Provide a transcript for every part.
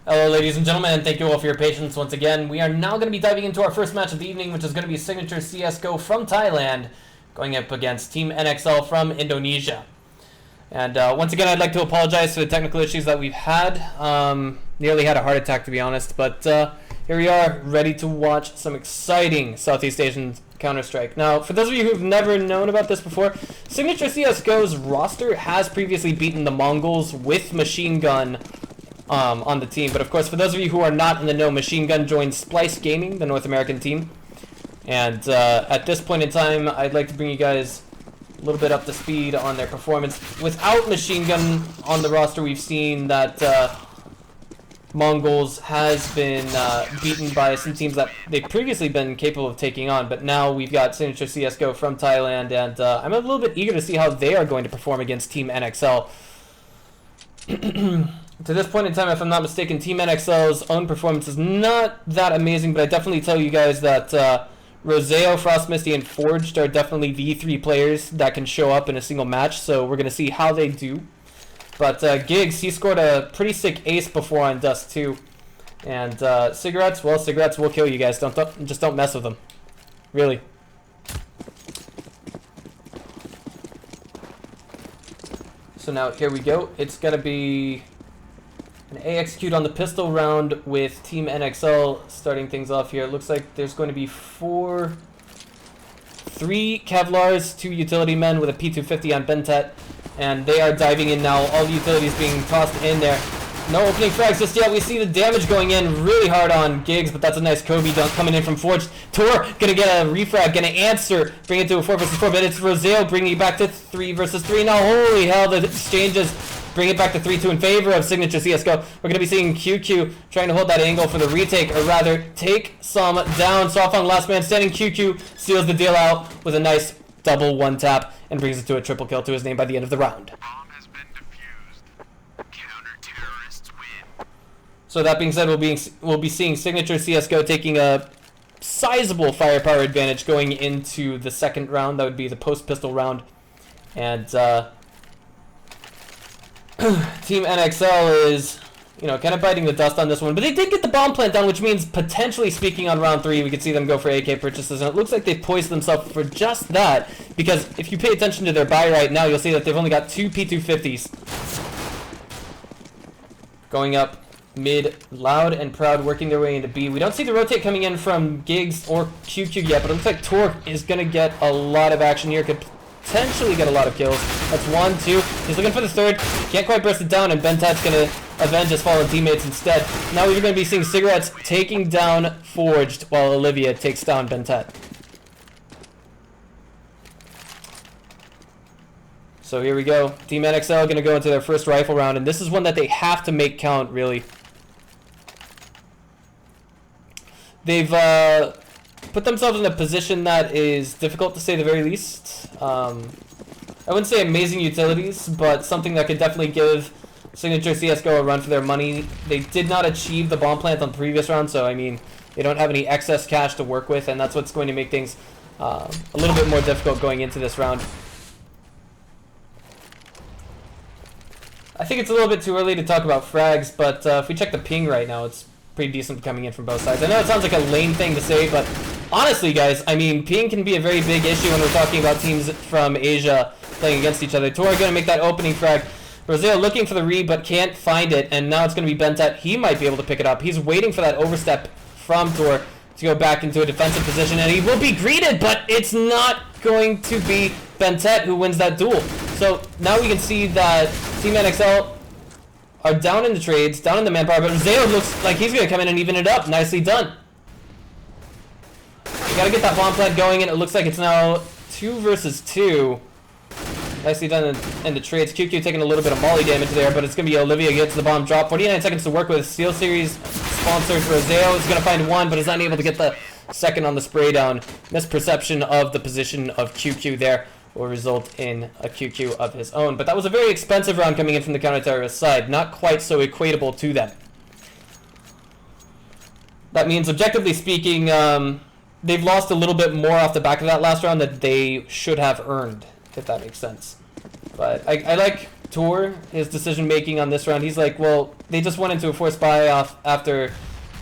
Hello ladies and gentlemen, and thank you all for your patience once again. We are now going to be diving into our first match of the evening, which is going to be Signature CSGO from Thailand, going up against Team NXL from Indonesia. And once again, I'd like to apologize for the technical issues that we've had. Nearly had a heart attack, to be honest, but here we are, ready to watch some exciting Southeast Asian Counter-Strike. Now, for those of you who've never known about this before, Signature CSGO's roster has previously beaten the Mongols with Machine Gun on the team. But of course, for those of you who are not in the know, Machine Gun joined Splice Gaming, the North American team. And at this point in time, I'd like to bring you guys a little bit up to speed on their performance. Without Machine Gun on the roster, we've seen that Mongols has been beaten by some teams that they've previously been capable of taking on. But now we've got Signature CSGO from Thailand, and I'm a little bit eager to see how they are going to perform against Team NXL. To this point in time, if I'm not mistaken, Team NXL's own performance is not that amazing, but I definitely tell you guys that Roseo, Frost Misty, and Forged are definitely the three players that can show up in a single match, so we're going to see how they do. But Giggs, he scored a pretty sick ace before on Dust too. And Cigarettes, well, Cigarettes will kill you guys. Just don't mess with them. Really. So now, here we go. It's going to be an A execute on the pistol round with Team NXL starting things off here. It looks like there's going to be 3 Kevlars, 2 utility men with a P250 on Bentet, and they are diving in now. All the utilities being tossed in there. No opening frags just yet. We see the damage going in really hard on Giggs, but that's a nice Kobe dunk coming in from Forged. Tor gonna get a refrag, gonna answer, bring it to a 4 versus 4, but it's Roseo bringing it back to 3 versus 3. Now, holy hell, the exchanges bring it back to 3-2 in favor of Signature CSGO. We're going to be seeing QQ trying to hold that angle for the retake, or rather, take some down. Soft on last man standing. QQ seals the deal out with a nice double one-tap and brings it to a triple kill to his name by the end of the round. Bomb has been defused. Counter-terrorists win. So that being said, we'll be seeing Signature CSGO taking a sizable firepower advantage going into the second round. That would be the post-pistol round. And Team NXL is, kind of biting the dust on this one, but they did get the bomb plant down, which means potentially speaking on round 3, we could see them go for AK purchases, and it looks like they've poised themselves for just that, because if you pay attention to their buy right now, you'll see that they've only got 2 P250s. Going up mid, Loud and Proud working their way into B. We don't see the rotate coming in from Giggs or QQ yet, but it looks like Torque is going to get a lot of action here, could potentially get a lot of kills. That's 1, 2. He's looking for the third. Can't quite burst it down, and Bentat's going to avenge his fallen teammates instead. Now we're going to be seeing Cigarettes taking down Forged, while Olivia takes down Bentat. So here we go. Team NXL going to go into their first rifle round, and this is one that they have to make count, really. They've put themselves in a position that is difficult to say the very least. I wouldn't say amazing utilities, but something that could definitely give Signature CSGO a run for their money. They did not achieve the bomb plant on the previous round, so I mean, they don't have any excess cash to work with, and that's what's going to make things a little bit more difficult going into this round. I think it's a little bit too early to talk about frags, but if we check the ping right now, it's pretty decent coming in from both sides. I know it sounds like a lame thing to say, but honestly, guys, I mean, ping can be a very big issue when we're talking about teams from Asia playing against each other. Tor going to make that opening frag. Roseo looking for the read, but can't find it, and now it's going to be Bentat. He might be able to pick it up. He's waiting for that overstep from Tor to go back into a defensive position, and he will be greeted, but it's not going to be Bentat who wins that duel. So now we can see that Team NXL are down in the trades, down in the manpower, but Roseo looks like he's going to come in and even it up. Nicely done. You got to get that bomb plant going, and it looks like it's now 2 versus 2. Nicely done in the trades. QQ taking a little bit of molly damage there, but it's going to be Olivia gets the bomb drop. 49 seconds to work with. Steel Series sponsored. Roseo is going to find 1, but is unable to get the second on the spray down. Misperception of the position of QQ there will result in a QQ of his own. But that was a very expensive round coming in from the counter-terrorist side. Not quite so equatable to them. That means, objectively speaking, they've lost a little bit more off the back of that last round that they should have earned, if that makes sense. But I like Tor, his decision making on this round. He's like, well, they just went into a forced buy off after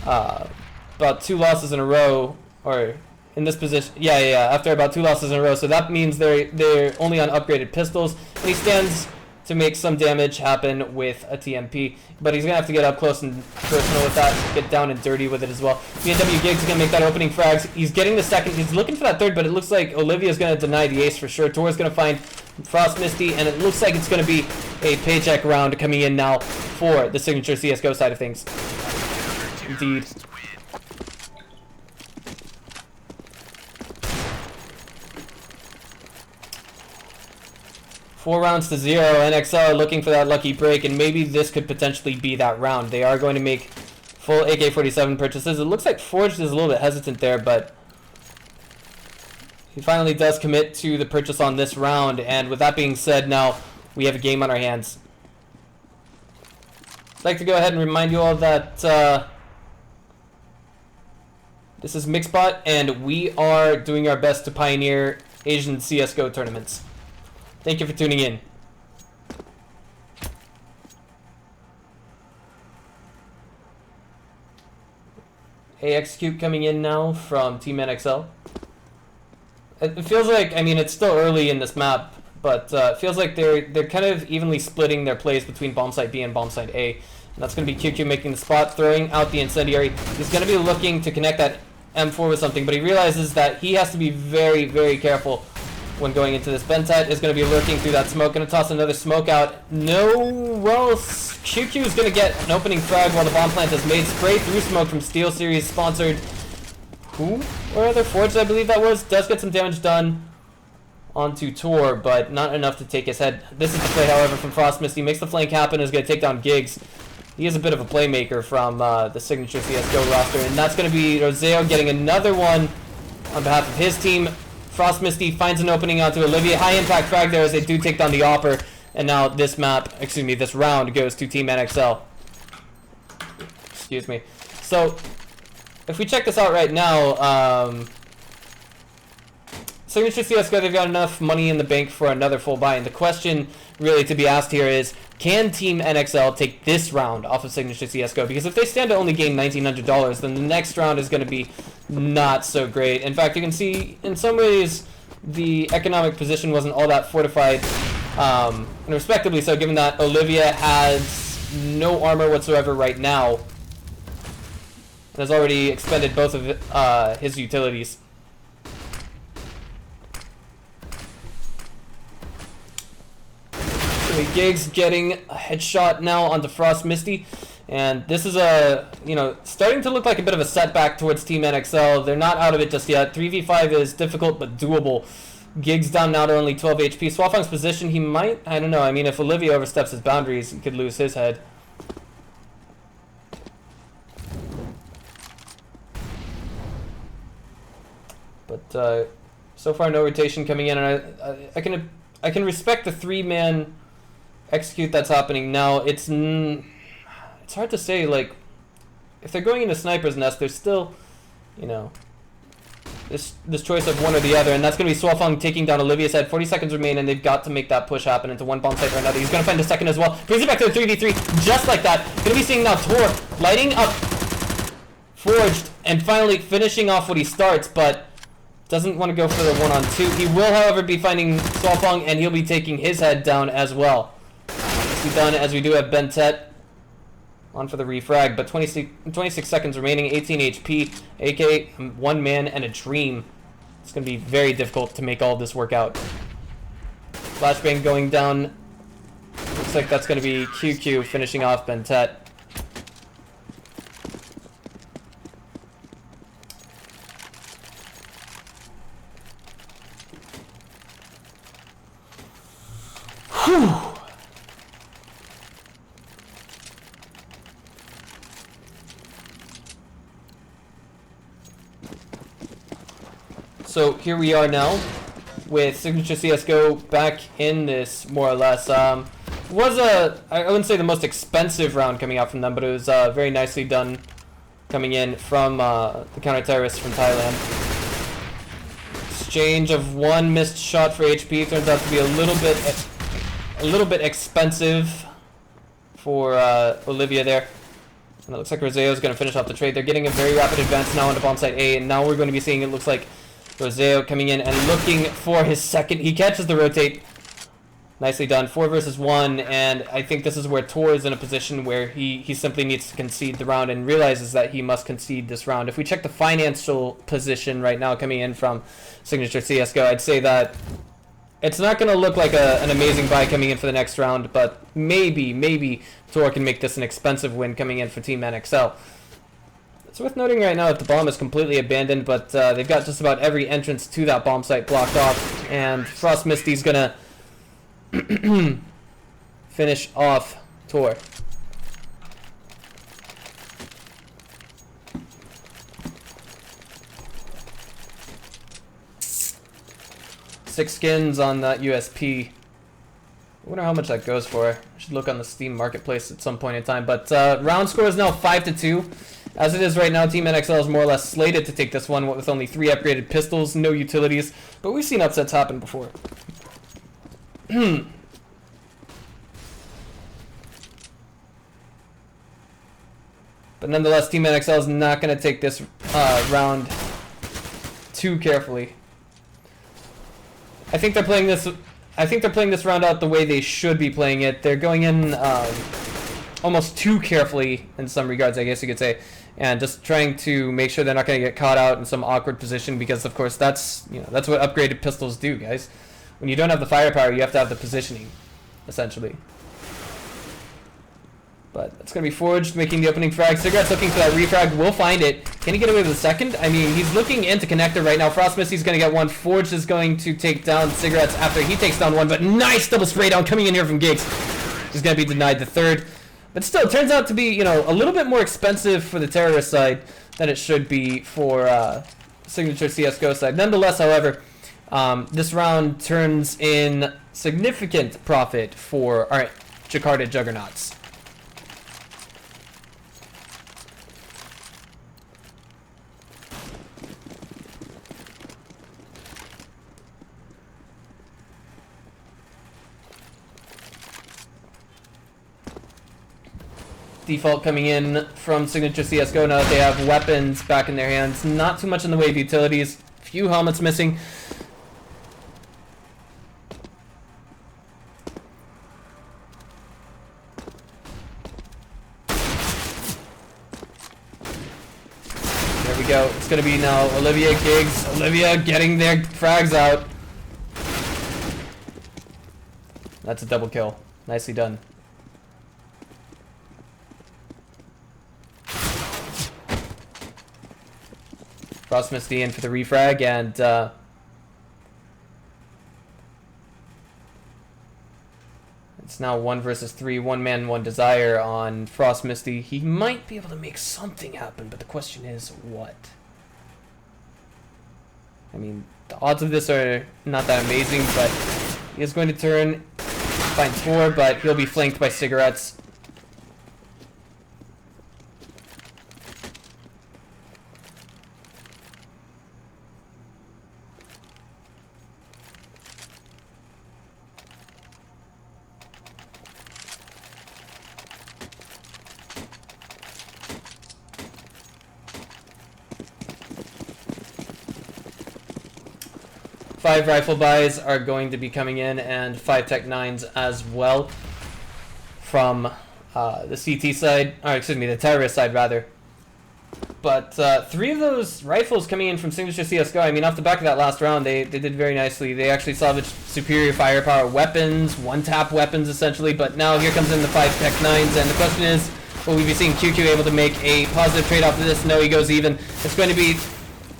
about 2 losses in a row, or in this position, after about 2 losses in a row. So that means they're only on upgraded pistols, and he stands to make some damage happen with a TMP, but he's gonna have to get up close and personal with that, get down and dirty with it as well. B&W Giggs is gonna make that opening frags. He's getting the second. He's looking for that third, but it looks like Olivia's gonna deny the ace for sure. Tor's gonna find Frost Misty, and it looks like it's gonna be a paycheck round coming in now for the Signature CS:GO side of things. Indeed. 4 rounds to 0. NXL looking for that lucky break, and maybe this could potentially be that round. They are going to make full AK-47 purchases. It looks like Forged is a little bit hesitant there, but he finally does commit to the purchase on this round. And with that being said, now we have a game on our hands. I'd like to go ahead and remind you all that this is Mixbot, and we are doing our best to pioneer Asian CS:GO tournaments. Thank you for tuning in. Execute coming in now from Team NXL. It feels like, I mean, it's still early in this map, but it feels like they're kind of evenly splitting their plays between bomb site B and bomb site A. And that's going to be QQ making the spot, throwing out the incendiary. He's going to be looking to connect that M4 with something, but he realizes that he has to be very, very careful when going into this. Bentet is going to be lurking through that smoke, going to toss another smoke out. No, well, QQ is going to get an opening frag while the bomb plant is made. Spray through smoke from Steel Series sponsored. Who? Or other Forged, I believe that was. Does get some damage done onto Tor, but not enough to take his head. This is the play, however, from Frost Misty. Makes the flank happen, is going to take down Giggs. He is a bit of a playmaker from the Signature CS:GO roster, and that's going to be Roseo getting another one on behalf of his team. Frost Misty finds an opening onto Olivia. High impact frag there as they do take down the Opper. And now this this round goes to Team NXL. Excuse me. So, if we check this out right now, Signature CS:GO, they've got enough money in the bank for another full buy. And the question really to be asked here is, can Team NXL take this round off of Signature CS:GO? Because if they stand to only gain $1,900, then the next round is going to be not so great. In fact, you can see in some ways the economic position wasn't all that fortified, and respectively so, given that Olivia has no armor whatsoever right now and has already expended both of his utilities. Giggs getting a headshot now onto Frost Misty, and this is starting to look like a bit of a setback towards Team NXL. They're not out of it just yet. 3v5 is difficult but doable. Giggs down now to only 12 HP. Swafong's position, he might, I don't know, I mean, if Olivia oversteps his boundaries, he could lose his head. But so far no rotation coming in, and I can respect the 3-man execute that's happening now. It's hard to say, like, if they're going into Sniper's Nest, there's still, this choice of one or the other, and that's going to be Swafong taking down Olivia's head. 40 seconds remain, and they've got to make that push happen into one bomb site or another. He's going to find a second as well. Brings it back to the 3v3, just like that. Going to be seeing now Tor lighting up Forged, and finally finishing off what he starts, but doesn't want to go for the 1-on-2. He will, however, be finding Swafong, and he'll be taking his head down as well. Nicely done, as we do have Bentet on for the refrag, but 26 seconds remaining, 18 HP, AK, 1 man, and a dream. It's going to be very difficult to make all of this work out. Flashbang going down. Looks like that's going to be QQ finishing off Bentet. Whew. So here we are now with Signature CS:GO back in this, more or less. Was I wouldn't say the most expensive round coming out from them, but it was very nicely done coming in from the counter-terrorists from Thailand. Exchange of one missed shot for HP turns out to be a little bit a little bit expensive for Olivia there. And it looks like Roseo is going to finish off the trade. They're getting a very rapid advance now into bomb site A, and now we're going to be seeing, it looks like, Roseo coming in and looking for his second. He catches the rotate. Nicely done. 4 versus 1, and I think this is where Tor is in a position where he simply needs to concede the round and realizes that he must concede this round. If we check the financial position right now coming in from Signature CSGO, I'd say that it's not going to look like an amazing buy coming in for the next round, but maybe Tor can make this an expensive win coming in for Team NXL. It's worth noting right now that the bomb is completely abandoned, but they've got just about every entrance to that bomb site blocked off, and Frost Misty's going to finish off Tor. Six skins on that USP. I wonder how much that goes for. I should look on the Steam marketplace at some point in time. But round score is now 5-2. As it is right now, Team NXL is more or less slated to take this one with only 3 upgraded pistols, no utilities. But we've seen upsets happen before. But nonetheless, Team NXL is not going to take this round too carefully. I think they're playing this. I think they're playing this round out the way they should be playing it. They're going in almost too carefully in some regards, I guess you could say, and just trying to make sure they're not going to get caught out in some awkward position, because of course that's what upgraded pistols do, guys. When you don't have the firepower, you have to have the positioning, essentially. But it's going to be Forged making the opening frag. Cigarette's looking for that refrag. Will find it. Can he get away with a second? I mean, he's looking into connector right now. Frost Misty's going to get one. Forged is going to take down Cigarettes after he takes down one. But nice double spray down coming in here from Gigs. He's going to be denied the third. But still, it turns out to be, a little bit more expensive for the terrorist side than it should be for Signature CSGO side. Nonetheless, however, this round turns in significant profit for our Jakarta Juggernauts. Default coming in from Signature CSGO now that they have weapons back in their hands. Not too much in the way of utilities. Few helmets missing. There we go. It's going to be now Olivia Gigs. Olivia getting their frags out. That's a double kill. Nicely done. Frost Misty in for the refrag, and it's now 1 versus 3, 1 man, 1 desire on Frost Misty. He might be able to make something happen, but the question is what? I mean, the odds of this are not that amazing, but he is going to turn, find 4, but he'll be flanked by Cigarettes. Five rifle buys are going to be coming in, and 5 Tech 9s as well from the CT side, or excuse me, the terrorist side rather. But 3 of those rifles coming in from Signature CSGO, I mean, off the back of that last round, they did very nicely. They actually salvaged superior firepower weapons, one-tap weapons essentially, but now here comes in the 5 Tech 9s, and the question is, will we be seeing QQ able to make a positive trade off of this? No, he goes even. It's going to be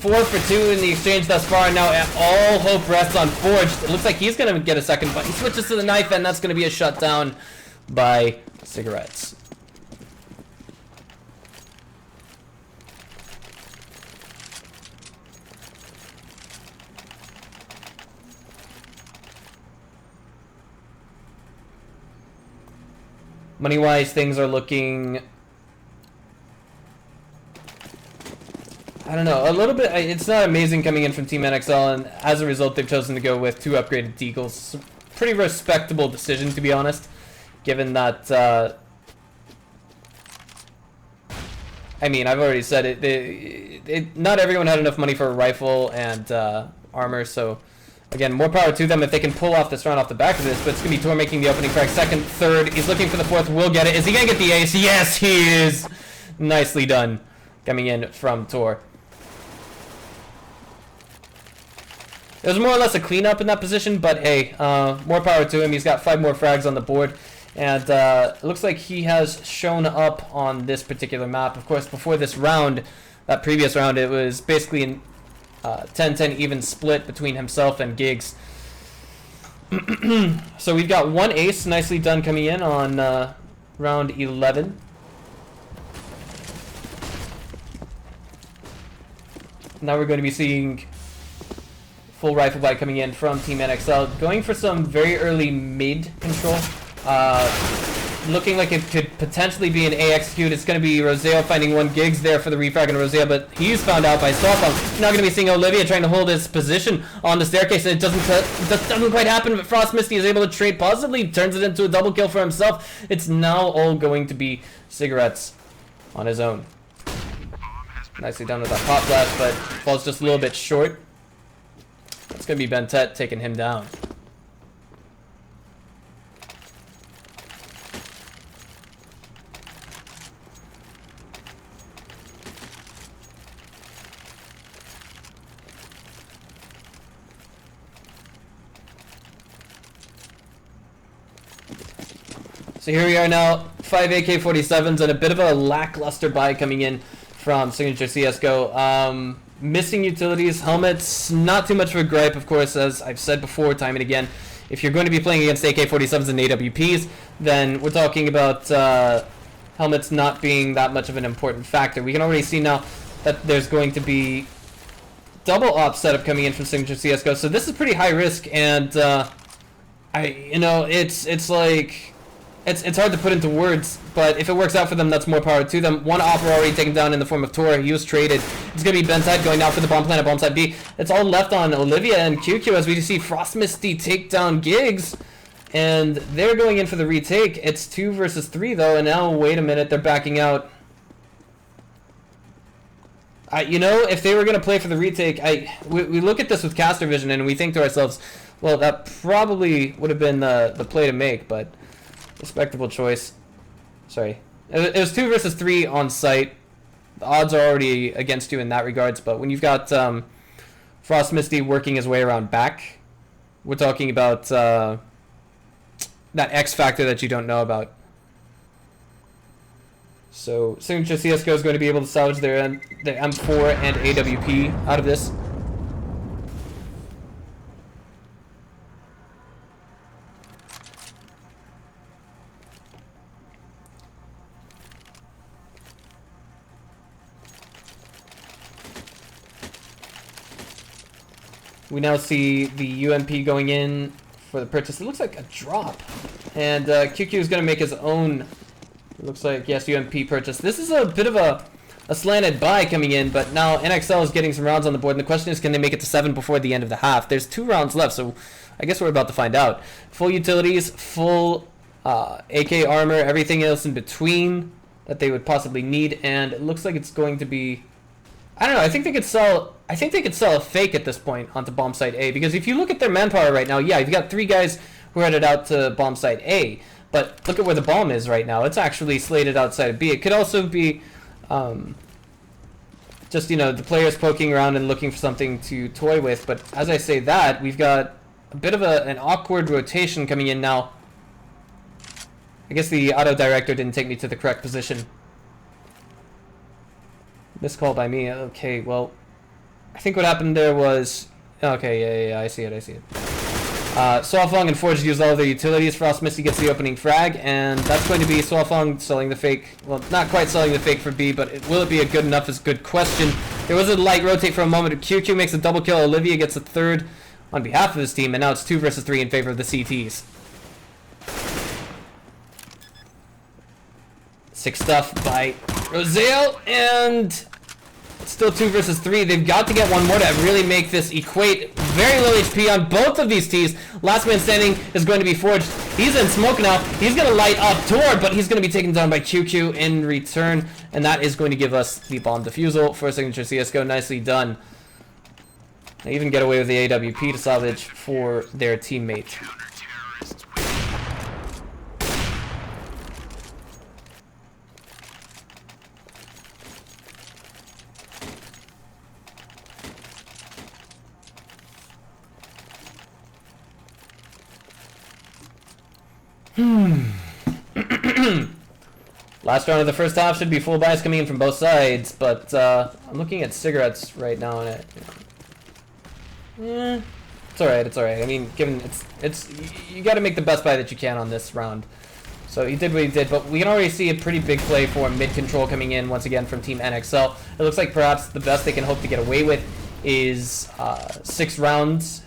4 for 2 in the exchange thus far, and now all hope rests on Forged. It looks like he's going to get a second, but he switches to the knife, and that's going to be a shutdown by Cigarettes. Money-wise, things are looking, I don't know, a little bit. It's not amazing coming in from Team NXL, and as a result, they've chosen to go with 2 upgraded Deagles. pretty respectable decision, to be honest, given that, I mean, I've already said it, not everyone had enough money for a rifle and armor, so again, more power to them if they can pull off this round off the back of this, but it's going to be Tor making the opening frag. Second, third, he's looking for the fourth, will get it. Is he going to get the ace? Yes, he is! Nicely done, coming in from Tor. It was more or less a cleanup in that position, but hey, more power to him. He's got 5 more frags on the board, and it looks like he has shown up on this particular map. Of course, before this round, that previous round, it was basically an 10-10 even split between himself and Giggs. So we've got 1 ace, nicely done, coming in on round 11. Now we're going to be seeing full rifle buy coming in from Team NXL, going for some very early mid control. Looking like it could potentially be an A execute. It's going to be Roseo finding 1 Giggs there for the refrag and Roseo, but he's found out by Softbomb. Now going to be seeing Olivia trying to hold his position on the staircase, and it doesn't quite happen, but Frost Misty is able to trade positively, turns it into a double kill for himself. It's now all going to be Cigarettes on his own. Nicely done with that pop blast, but falls just a little bit short. It's going to be Bentet taking him down. So here we are now, 5 AK-47s and a bit of a lackluster buy coming in from Signature CSGO. Missing utilities, helmets, not too much of a gripe, of course, as I've said before, time and again. If you're going to be playing against AK-47s and AWPs, then we're talking about helmets not being that much of an important factor. We can already see now that there's going to be double op setup coming in from Signature CSGO, so this is pretty high risk, and it's like, it's hard to put into words, but if it works out for them, that's more power to them. 1 op already taken down in the form of Tor. He was traded. It's going to be Bentet going down for the bomb plant at bomb side B. It's all left on Olivia and QQ as we see Frost Misty take down Giggs, and they're going in for the retake. It's 2 versus 3 though, and now wait a minute, they're backing out. If they were going to play for the retake, we look at this with caster vision and we think to ourselves, well, that probably would have been the play to make, but respectable choice. Sorry. It was 2 versus 3 on site. The odds are already against you in that regards, but when you've got Frost Misty working his way around back, we're talking about that X factor that you don't know about. So Signature CSGO is going to be able to salvage their M4 and AWP out of this. We now see the UMP going in for the purchase. It looks like a drop. And QQ is going to make his own, it looks like, yes, UMP purchase. This is a bit of a slanted buy coming in, but now NXL is getting some rounds on the board. And the question is, can they make it to 7 before the end of the half? There's 2 rounds left, so I guess we're about to find out. Full utilities, full AK armor, everything else in between that they would possibly need. And it looks like it's going to be, I don't know, I think they could sell a fake at this point onto bomb site A, because if you look at their manpower right now, yeah, you've got 3 guys who are headed out to bomb site A, but look at where the bomb is right now. It's actually slated outside of B. It could also be just, the players poking around and looking for something to toy with, but as I say that, we've got a bit of an awkward rotation coming in now. I guess the auto director didn't take me to the correct position. Miscall by me. Okay, well, I think what happened there was, okay, yeah, I see it. Soafong and Forge use all their utilities. Frost Misty gets the opening frag, and that's going to be Soafong selling the fake. Well, not quite selling the fake for B, but will it be a good enough is a good question. There was a light rotate for a moment. QQ makes a double kill. Olivia gets a third on behalf of his team, and now it's 2 versus 3 in favor of the CTs. Sick stuff by Rosale, and it's still 2 versus 3. They've got to get one more to really make this equate. Very low HP on both of these Ts. Last man standing is going to be Forged. He's in smoke now. He's going to light up Tor, but he's going to be taken down by QQ in return. And that is going to give us the bomb defusal for Signature CSGO. Nicely done. They even get away with the AWP to salvage for their teammate. Last round of the first half should be full buys coming in from both sides, but I'm looking at cigarettes right now, and it's alright, it's alright. I mean, given it's you got to make the best buy that you can on this round. So he did what he did, but we can already see a pretty big play for mid-control coming in once again from Team NXL. It looks like perhaps the best they can hope to get away with is 6 rounds.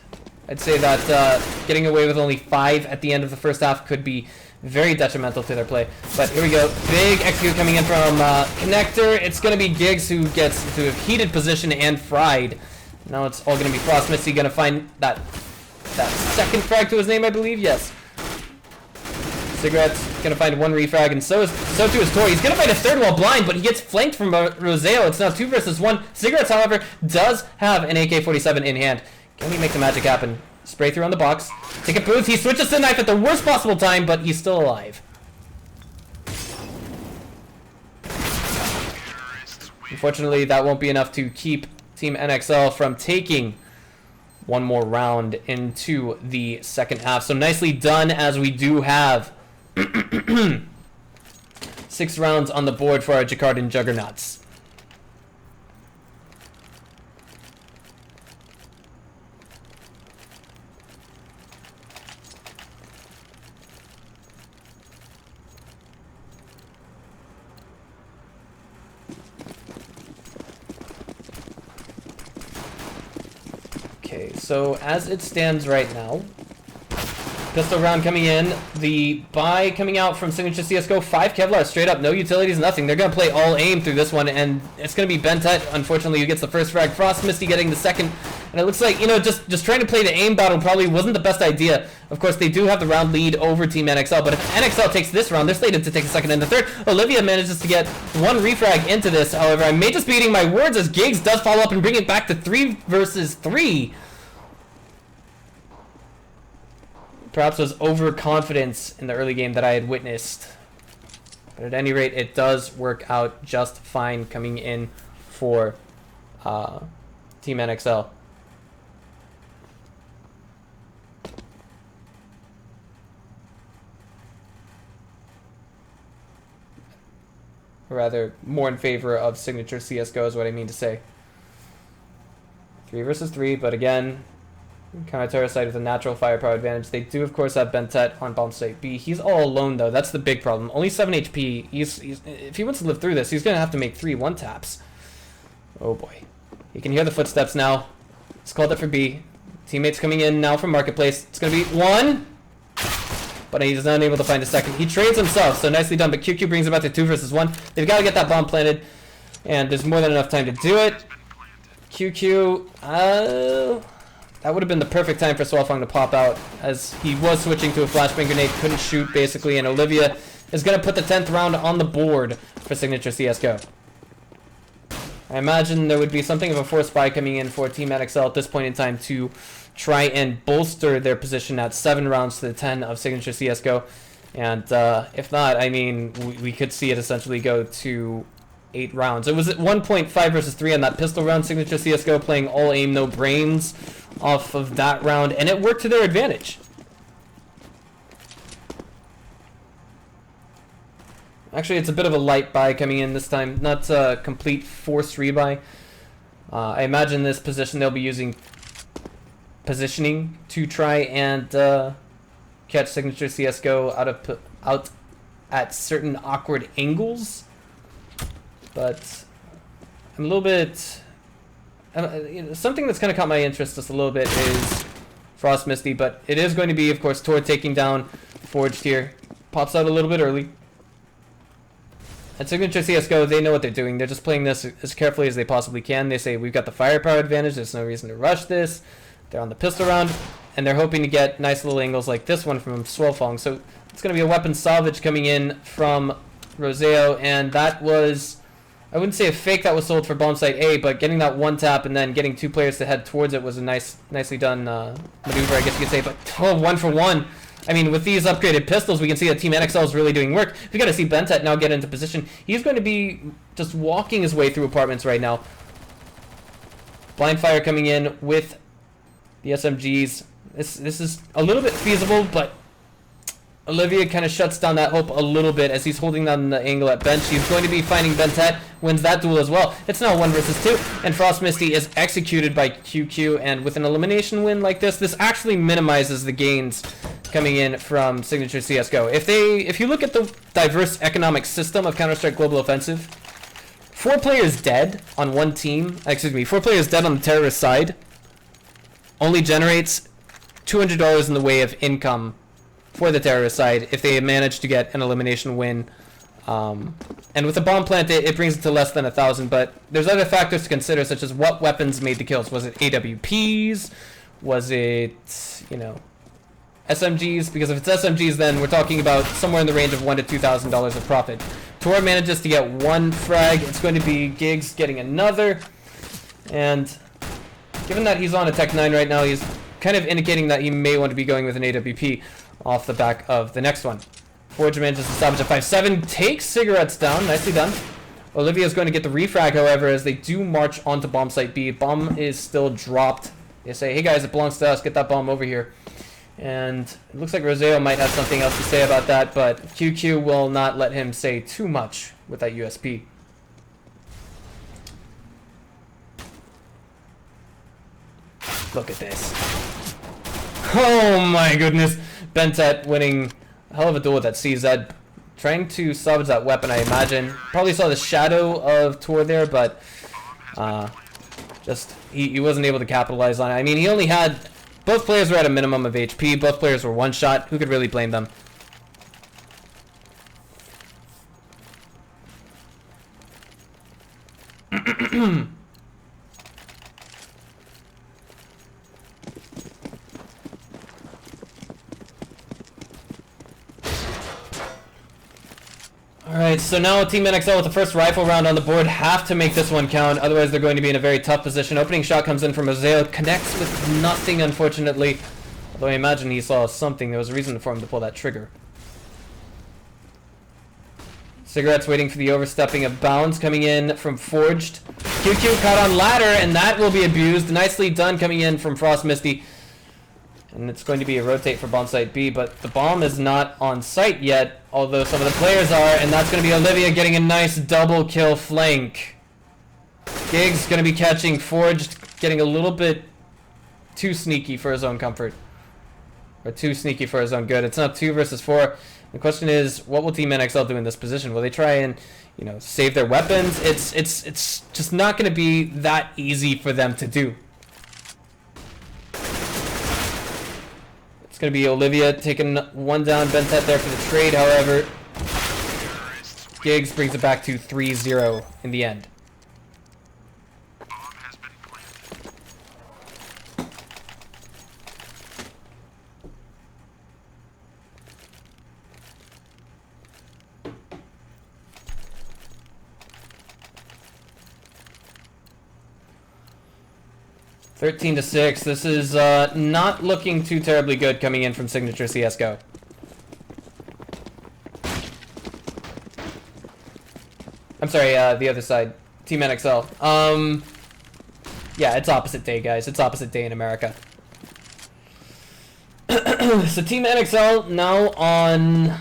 I'd say that getting away with only 5 at the end of the first half could be very detrimental to their play. But here we go. Big execute coming in from Connector. It's going to be Giggs who gets to a heated position and fried. Now it's all going to be Frost Misty going to find that second frag to his name, I believe. Yes. Cigarette's going to find 1 refrag, and so too is Tori. He's going to find a third while blind, but he gets flanked from Roseo. It's now 2 versus 1. Cigarettes, however, does have an AK-47 in hand. Can he make the magic happen? Spray through on the box. Take a boost. He switches to knife at the worst possible time, but he's still alive. Unfortunately, that won't be enough to keep Team NXL from taking one more round into the second half. So nicely done, as we do have 6 rounds on the board for our Jakartan Juggernauts. Okay, so as it stands right now, pistol round coming in, the buy coming out from Signature CSGO, 5 Kevlar straight up, no utilities, nothing. They're going to play all aim through this one, and it's going to be Bentet, unfortunately, who gets the first frag. Frost Misty getting the second, and it looks like, you know, just trying to play the aim battle probably wasn't the best idea. Of course, they do have the round lead over Team NXL, but if NXL takes this round, they're slated to take the second and the third. Olivia manages to get 1 refrag into this, however, I may just be eating my words as Giggs does follow up and bring it back to 3 versus 3. Perhaps was overconfidence in the early game that I had witnessed. But at any rate, it does work out just fine coming in for Team NXL. Or rather, more in favor of Signature CSGO is what I mean to say. 3 versus 3, but again, counter-terror side with a natural firepower advantage. They do, of course, have Bentet on bomb site B. He's all alone, though. That's the big problem. Only 7 HP. He's if he wants to live through this, he's going to have to make 3 one-taps. Oh, boy. You can hear the footsteps now. It's called it for B. Teammates coming in now from Marketplace. It's going to be 1. But he's unable to find a second. He trades himself, so nicely done. But QQ brings him back to 2 versus 1. They've got to get that bomb planted, and there's more than enough time to do it. QQ, that would have been the perfect time for Swalfang to pop out, as he was switching to a flashbang grenade, couldn't shoot basically, and Olivia is going to put the 10th round on the board for Signature CSGO. I imagine there would be something of a forced buy coming in for Team NXL at this point in time to try and bolster their position at 7 rounds to the 10 of Signature CSGO. And if not, I mean, we could see it essentially go to 8 rounds. It was at 1.5 versus 3 on that pistol round. Signature CSGO playing all aim, no brains off of that round, and it worked to their advantage. Actually, it's a bit of a light buy coming in this time, not a complete forced rebuy. I imagine this position they'll be using positioning to try and catch Signature CSGO out at certain awkward angles. But I'm a little bit... you know, something that's kind of caught my interest just a little bit is Frost Misty, but it is going to be, of course, Tor taking down Forged here. Pops out a little bit early. At Signature CSGO, they know what they're doing. They're just playing this as carefully as they possibly can. They say, we've got the firepower advantage. There's no reason to rush this. They're on the pistol round, and they're hoping to get nice little angles like this one from Swolfong. So it's going to be a weapon salvage coming in from Roseo, and that was, I wouldn't say a fake that was sold for bomb site A, but getting that one tap and then getting two players to head towards it was a nicely done maneuver, I guess you could say. But 1 for 1. I mean, with these upgraded pistols, we can see that Team NXL is really doing work. We got to see Bentet now get into position. He's going to be just walking his way through apartments right now. Blind fire coming in with the SMGs. This is a little bit feasible, but Olivia kind of shuts down that hope a little bit as he's holding down the angle at bench. He's going to be finding Bentet, wins that duel as well. It's now 1 versus 2, and Frost Misty is executed by QQ, and with an elimination win like this actually minimizes the gains coming in from Signature CSGO. If you look at the diverse economic system of Counter-Strike Global Offensive, 4 players dead on one team, 4 players dead on the terrorist side, only generates $200 in the way of income for the terrorist side if they manage to get an elimination win. And with the bomb plant, it brings it to less than 1,000, but there's other factors to consider, such as what weapons made the kills. Was it AWPs? Was it, SMGs? Because if it's SMGs, then we're talking about somewhere in the range of $1,000 to $2,000 of profit. Tor manages to get 1 frag. It's going to be Giggs getting another. And given that he's on a Tech 9 right now, he's kind of indicating that he may want to be going with an AWP off the back of the next one. Forge manages to salvage a 5-7, takes Cigarettes down, nicely done. Olivia's going to get the refrag, however, as they do march onto bomb site B. Bomb is still dropped. They say, hey guys, it belongs to us, get that bomb over here. And it looks like Roseo might have something else to say about that, but QQ will not let him say too much with that USP. Look at this. Oh my goodness. Bentet winning a hell of a duel with that CZ. Trying to salvage that weapon, I imagine. Probably saw the shadow of Tor there, but he wasn't able to capitalize on it. I mean, he only had... Both players were at a minimum of HP. Both players were one shot. Who could really blame them? Alright, so now Team NXL with the first rifle round on the board have to make this one count, otherwise they're going to be in a very tough position. Opening shot comes in from Roseo, connects with nothing, unfortunately. Although I imagine he saw something, there was a reason for him to pull that trigger. Cigarettes waiting for the overstepping of bounds coming in from Forged. QQ caught on ladder, and that will be abused. Nicely done coming in from Frost Misty. And it's going to be a rotate for bomb site B, but the bomb is not on site yet, although some of the players are, and that's going to be Olivia getting a nice double kill flank. Giggs going to be catching Forged, getting a little bit too sneaky for his own comfort. Or too sneaky for his own good. It's now 2 versus 4. The question is, what will Team NXL do in this position? Will they try and, save their weapons? It's just not going to be that easy for them to do. It's going to be Olivia taking one down. Bentet there for the trade, however. Giggs brings it back to 3-0 in the end. Bomb has been planted. 13-6. This is not looking too terribly good coming in from Signature CSGO. I'm sorry, the other side. Team NXL. Yeah, it's opposite day, guys. It's opposite day in America. So Team NXL now on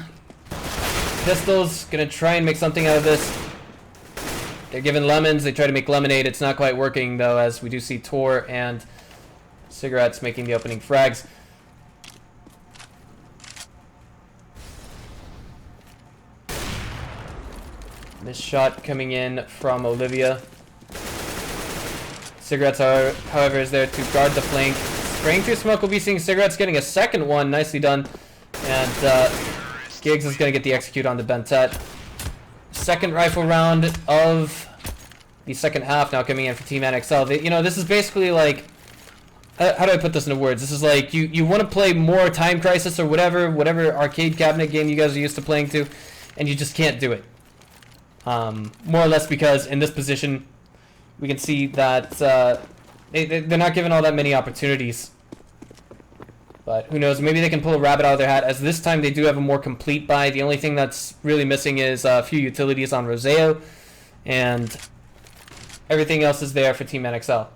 pistols. Gonna try and make something out of this. They're given lemons. They try to make lemonade. It's not quite working, though, as we do see Tor and Cigarettes making the opening frags. This shot coming in from Olivia. Cigarettes, however, is there to guard the flank. Spraying through smoke, we'll be seeing Cigarettes getting a second one. Nicely done. And Giggs is going to get the execute on the Bentet. second rifle round of the second half now coming in for Team NXL. You know, this is basically like, how do I put this into words? This is like, you want to play more Time Crisis or whatever arcade cabinet game you guys are used to playing to, and you just can't do it. More or less because in this position, we can see that they're not given all that many opportunities. But who knows, maybe they can pull a rabbit out of their hat, as this time they do have a more complete buy. The only thing that's really missing is a few utilities on Roseo, and everything else is there for Team NXL.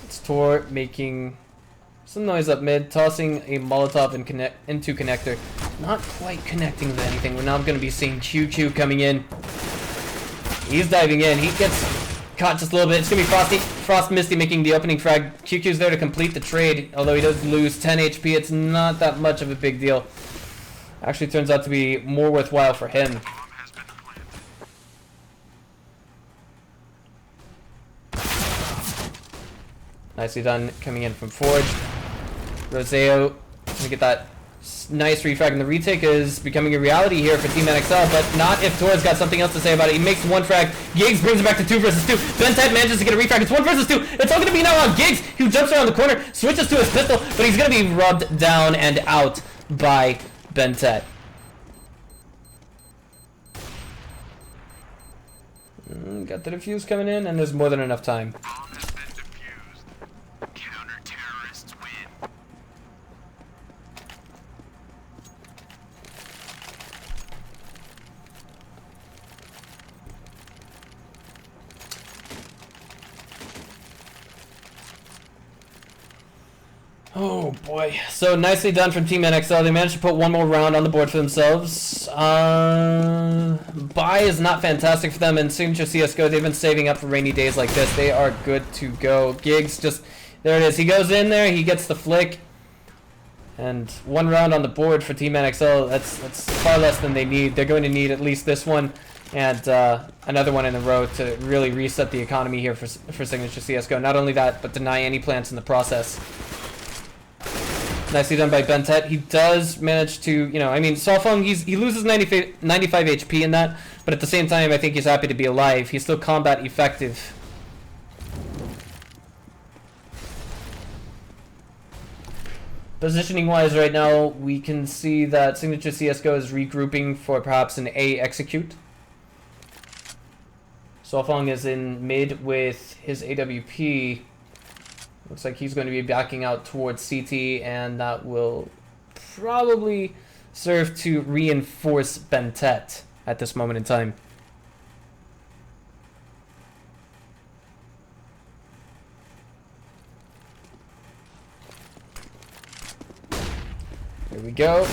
It's Tor making some noise up mid, tossing a Molotov into connector. Not quite connecting to anything. We're now going to be seeing QQ coming in. He's diving in. He gets caught just a little bit. It's going to be Frost Misty making the opening frag. QQ's there to complete the trade, although he does lose 10 HP. It's not that much of a big deal. Actually turns out to be more worthwhile for him. Nicely done coming in from Forge. Roseo gonna get that nice refrag, and the retake is becoming a reality here for Team NXL, but not if Tor's got something else to say about it. He makes one frag. Giggs brings it back to 2 versus 2. Bentet manages to get a refrag. It's 1 versus 2. It's all gonna be now on Giggs, who jumps around the corner, switches to his pistol, but he's gonna be rubbed down and out by Bentet. Got the defuse coming in, and there's more than enough time. Oh boy. So nicely done from Team NXL. They managed to put one more round on the board for themselves. Buy is not fantastic for them, and Signature CSGO, they've been saving up for rainy days like this. They are good to go. Giggs just, there it is. He goes in there, he gets the flick. And one round on the board for Team NXL, that's far less than they need. They're going to need at least this one and another one in a row to really reset the economy here for Signature CSGO. Not only that, but deny any plants in the process. Nicely done by Bentet. He does manage to, you know, I mean, Solfong, he loses 95 HP in that, but at the same time, I think he's happy to be alive. He's still combat effective. Positioning-wise right now, we can see that Signature CSGO is regrouping for perhaps an A execute. Solfong is in mid with his AWP. Looks like he's going to be backing out towards CT, and that will probably serve to reinforce Bentet at this moment in time. Here we go.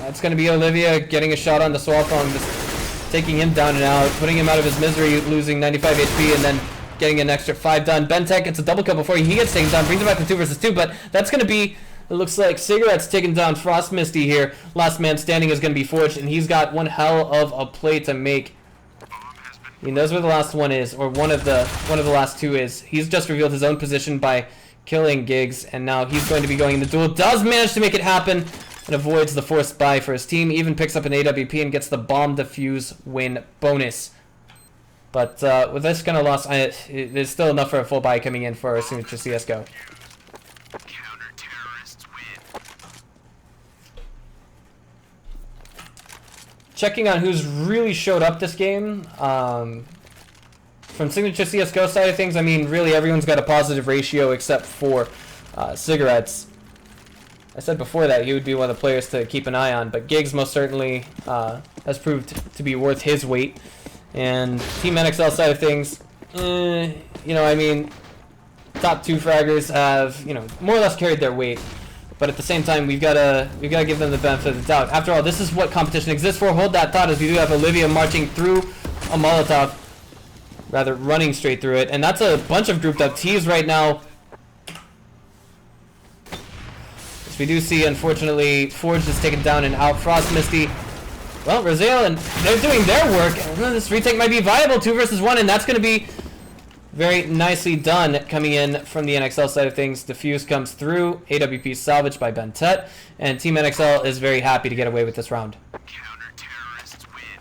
That's going to be Olivia getting a shot on the Solfong, just taking him down and out, putting him out of his misery, losing 95 HP, and then getting an extra 5 done. Bentek gets a double kill before he gets taken down, brings it back to 2 versus 2, but that's going to be, it looks like Cigarette's taking down Frost Misty here. Last man standing is going to be Forged, and he's got one hell of a play to make. He knows where the last one is, or one of the last two is. He's just revealed his own position by killing Giggs, and now he's going to be going in the duel. Does manage to make it happen, and avoids the forced buy for his team. Even picks up an AWP and gets the bomb defuse win bonus. But with this kind of loss, there's still enough for a full buy coming in for Signature CSGO. Checking on who's really showed up this game. From Signature CSGO side of things, I mean, really everyone's got a positive ratio except for Cigarettes. I said before that he would be one of the players to keep an eye on, but Giggs most certainly has proved to be worth his weight. And Team NXL side of things, you know, I mean, top 2 fraggers have, you know, more or less carried their weight. But at the same time, we've got to give them the benefit of the doubt. After all, this is what competition exists for. Hold that thought, as we do have Olivia marching through a Molotov, rather running straight through it, and that's a bunch of grouped up T's right now. As we do see, unfortunately, Forge is taken down and out. Frost Misty. Well, Rosale, and they're doing their work. This retake might be viable, 2 versus 1, and that's going to be Very nicely done coming in from the NXL side of things. Defuse comes through. AWP salvaged by Bentet. And Team NXL is very happy to get away with this round. Counter-terrorists win.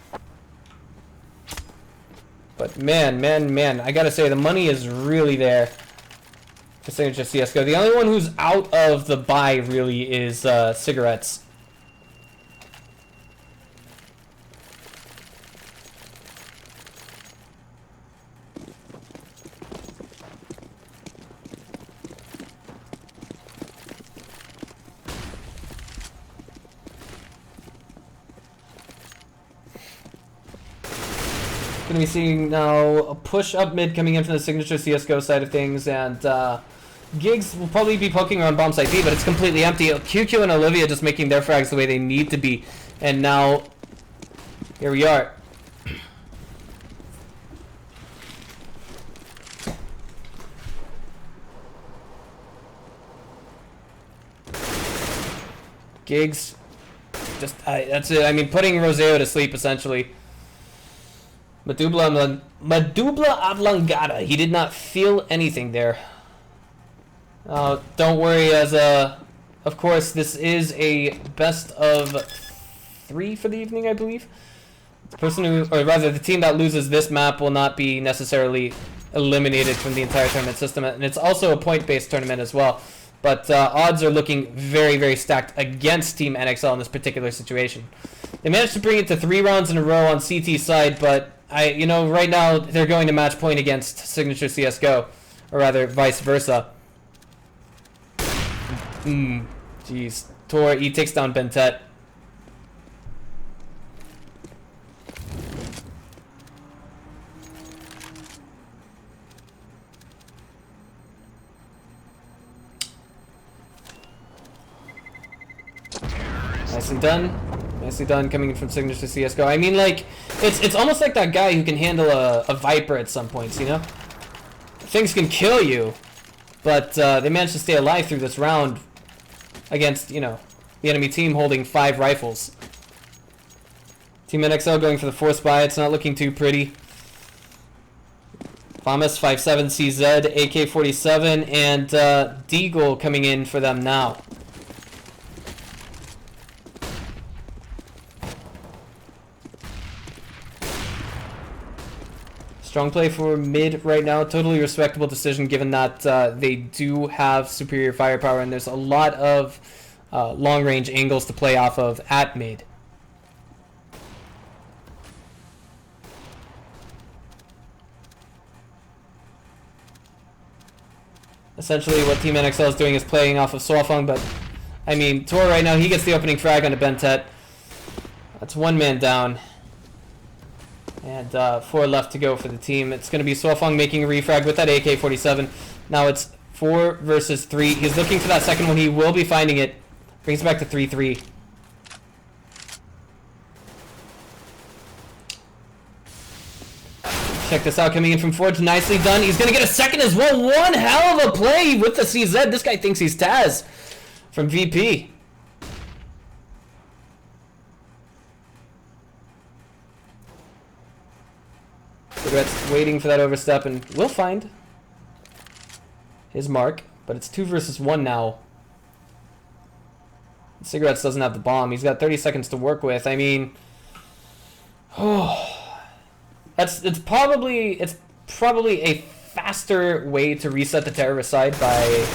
But man, I gotta say, the money is really there for Signature CSGO. The only one who's out of the buy, really, is Cigarettes. Going to be seeing now a push up mid coming in from the Signature CSGO side of things, and Giggs will probably be poking around bomb site B, but it's completely empty. QQ and Olivia just making their frags the way they need to be, and now here we are. Giggs, just that's it. I mean, putting Roseo to sleep essentially. Medulla oblongata. He did not feel anything there. Don't worry, as of course, this is a best of 3 for the evening, I believe. The person who, or rather, the team that loses this map will not be necessarily eliminated from the entire tournament system, and it's also a point-based tournament as well. But odds are looking very, very stacked against Team NXL in this particular situation. They managed to bring it to 3 rounds in a row on CT side, but right now they're going to match point against Signature CSGO, or rather vice versa. Jeez. Tor, he takes down Bentet. Nicely done. Nicely done coming in from Signature CSGO. I mean, like, it's almost like that guy who can handle a Viper at some points, you know? Things can kill you, but they managed to stay alive through this round against, the enemy team holding 5 rifles. Team NXL going for the force buy. It's not looking too pretty. Thomas 5.7 CZ, AK-47, and Deagle coming in for them now. Strong play for mid right now. Totally respectable decision given that they do have superior firepower and there's a lot of long-range angles to play off of at mid. Essentially what Team NXL is doing is playing off of Swafong, but I mean, Tor right now, he gets the opening frag onto Bentet. That's 1 man down. And 4 left to go for the team. It's going to be Swafong making a refrag with that AK-47. Now it's 4 versus 3. He's looking for that second one. He will be finding it. Brings it back to 3-3. Check this out, coming in from Forge. Nicely done. He's going to get a second as well. One hell of a play with the CZ. This guy thinks he's Taz from VP. Cigarette's waiting for that overstep and will find his mark, but it's 2 versus 1 now. Cigarettes doesn't have the bomb. He's got 30 seconds to work with. I mean, it's probably a faster way to reset the terrorist side by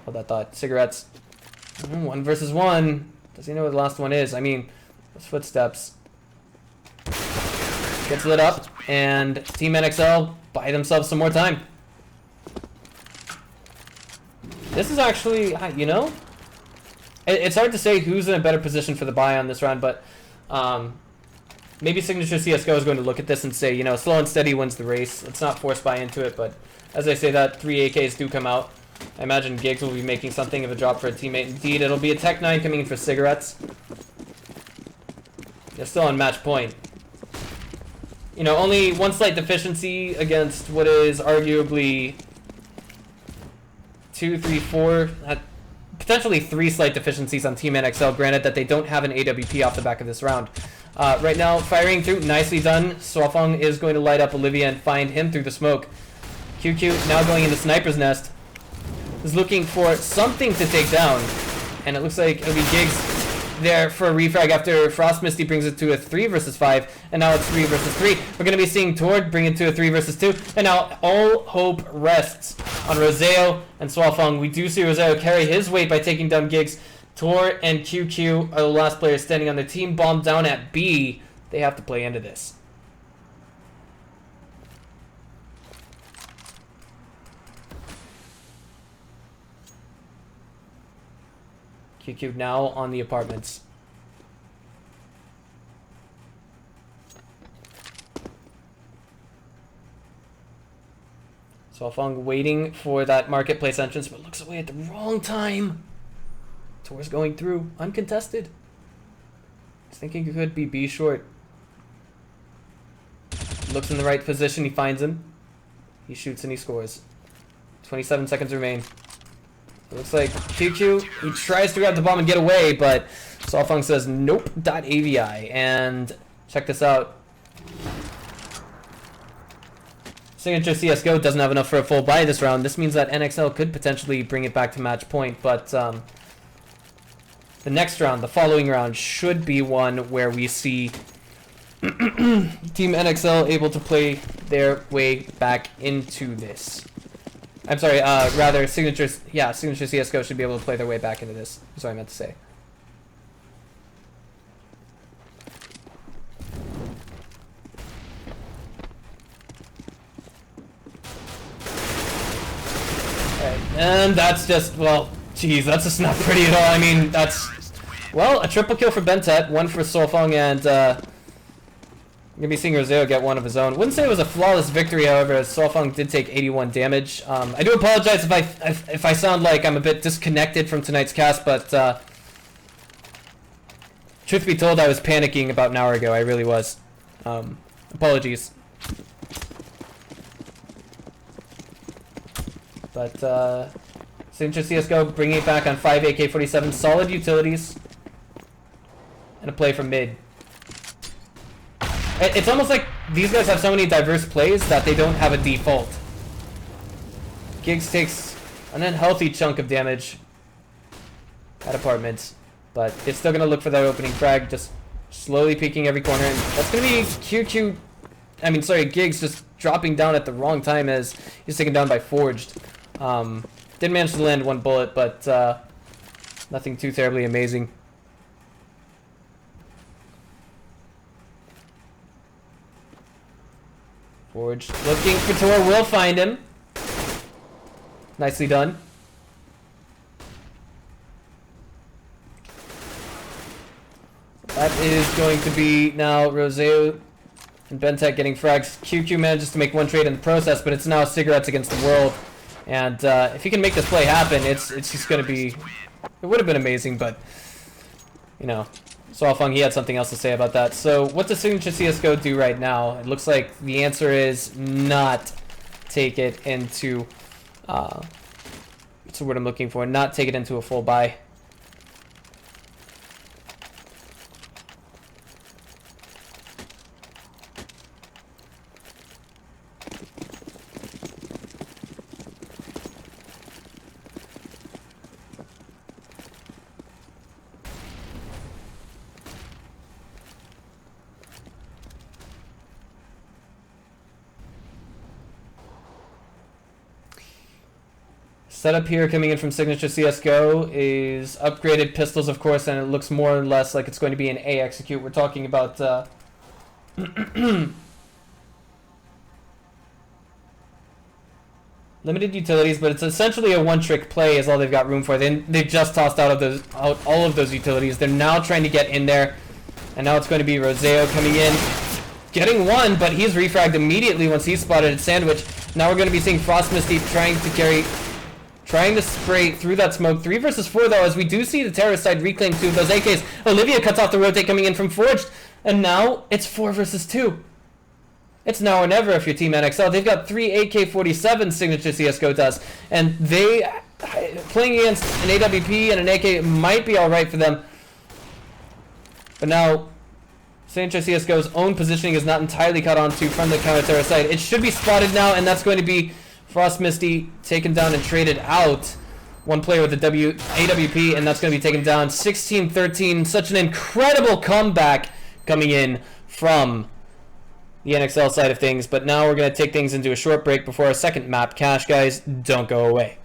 hold that thought. Cigarettes 1 versus 1. Does he know what the last one is? I mean, those footsteps. Gets lit up, and Team NXL buy themselves some more time. This is actually, it's hard to say who's in a better position for the buy on this round, but maybe Signature CSGO is going to look at this and say, slow and steady wins the race. Let's not force buy into it, but as I say that, 3 AKs do come out. I imagine Giggs will be making something of a drop for a teammate. Indeed, it'll be a Tech 9 coming in for Cigarettes. They're still on match point. Only 1 slight deficiency against what is arguably 2, 3, 4, potentially 3 slight deficiencies on Team NXL, granted that they don't have an AWP off the back of this round. Right now, firing through, nicely done. Swafong is going to light up Olivia and find him through the smoke. QQ now going into Sniper's Nest. Is looking for something to take down. And it looks like it'll be Giggs there for a refrag after Frost Misty brings it to a 3 versus 5. And now it's 3 versus 3. We're going to be seeing Tord bring it to a 3 versus 2. And now all hope rests on Roseo and Swafong. We do see Roseo carry his weight by taking down Giggs. Tor and QQ are the last players standing on the team bomb down at B. They have to play into this. QQ now on the apartments. Swafong waiting for that marketplace entrance, but looks away at the wrong time. Tor's going through, uncontested. He's thinking it could be B short. Looks in the right position, he finds him. He shoots and he scores. 27 seconds remain. It looks like QQ, he tries to grab the bomb and get away, but Swafong says nope, .avi. And check this out. Signature CSGO doesn't have enough for a full buy this round. This means that NXL could potentially bring it back to match point, but the next round, the following round, should be one where we see Team NXL able to play their way back into this. I'm sorry, rather Signature CSGO should be able to play their way back into this, is what I meant to say. Alright, and that's just, well, geez, that's just not pretty at all. I mean, that's, well, a triple kill for Bentet, one for Swafong, and we're going to be seeing Roseo get one of his own. Wouldn't say it was a flawless victory, however, as Swafong did take 81 damage. I do apologize if I sound like I'm a bit disconnected from tonight's cast, but truth be told, I was panicking about an hour ago. I really was. Apologies. But Signature CSGO bringing it back on 5 AK-47, solid utilities, and a play from mid. It's almost like these guys have so many diverse plays that they don't have a default. Giggs takes an unhealthy chunk of damage at apartments, but it's still going to look for that opening frag, just slowly peeking every corner. And that's going to be Giggs just dropping down at the wrong time as he's taken down by Forged. Did manage to land one bullet, but nothing too terribly amazing. Forge looking for Tor, will find him. Nicely done. That is going to be now Roseo and Bentek getting frags. QQ manages to make one trade in the process, but it's now cigarettes against the world. And if he can make this play happen, it's just going to be... It would have been amazing, but, you know... Swafong, he had something else to say about that. So what does Signature CSGO do right now? It looks like the answer is not take it into... what's the word I'm looking for? Not take it into a full buy. Setup here coming in from Signature CSGO is upgraded pistols, of course, and it looks more or less like it's going to be an A execute. We're talking about limited utilities, but it's essentially a one-trick play is all they've got room for. They've just tossed out all of those utilities. They're now trying to get in there, and now it's going to be Roseo coming in, getting one, but he's refragged immediately once he's spotted at Sandwich. Now we're going to be seeing Frost Misty trying to spray through that smoke. 3 versus 4 though, as we do see the terrorist side reclaim 2 of those AKs. Olivia cuts off the rotate coming in from Forged, and now it's 4 versus 2. It's now or never if you're Team NXL. They've got 3 AK-47 Signature CSGO does, and they, playing against an AWP and an AK might be alright for them. But now, Signature CSGO's own positioning is not entirely caught on to from the counter-terror side. It should be spotted now, and that's going to be Frost Misty taken down and traded out. One player with the AWP, and that's going to be taken down. 16-13. Such an incredible comeback coming in from the NXL side of things. But now we're going to take things into a short break before our second map. Cash, guys, don't go away.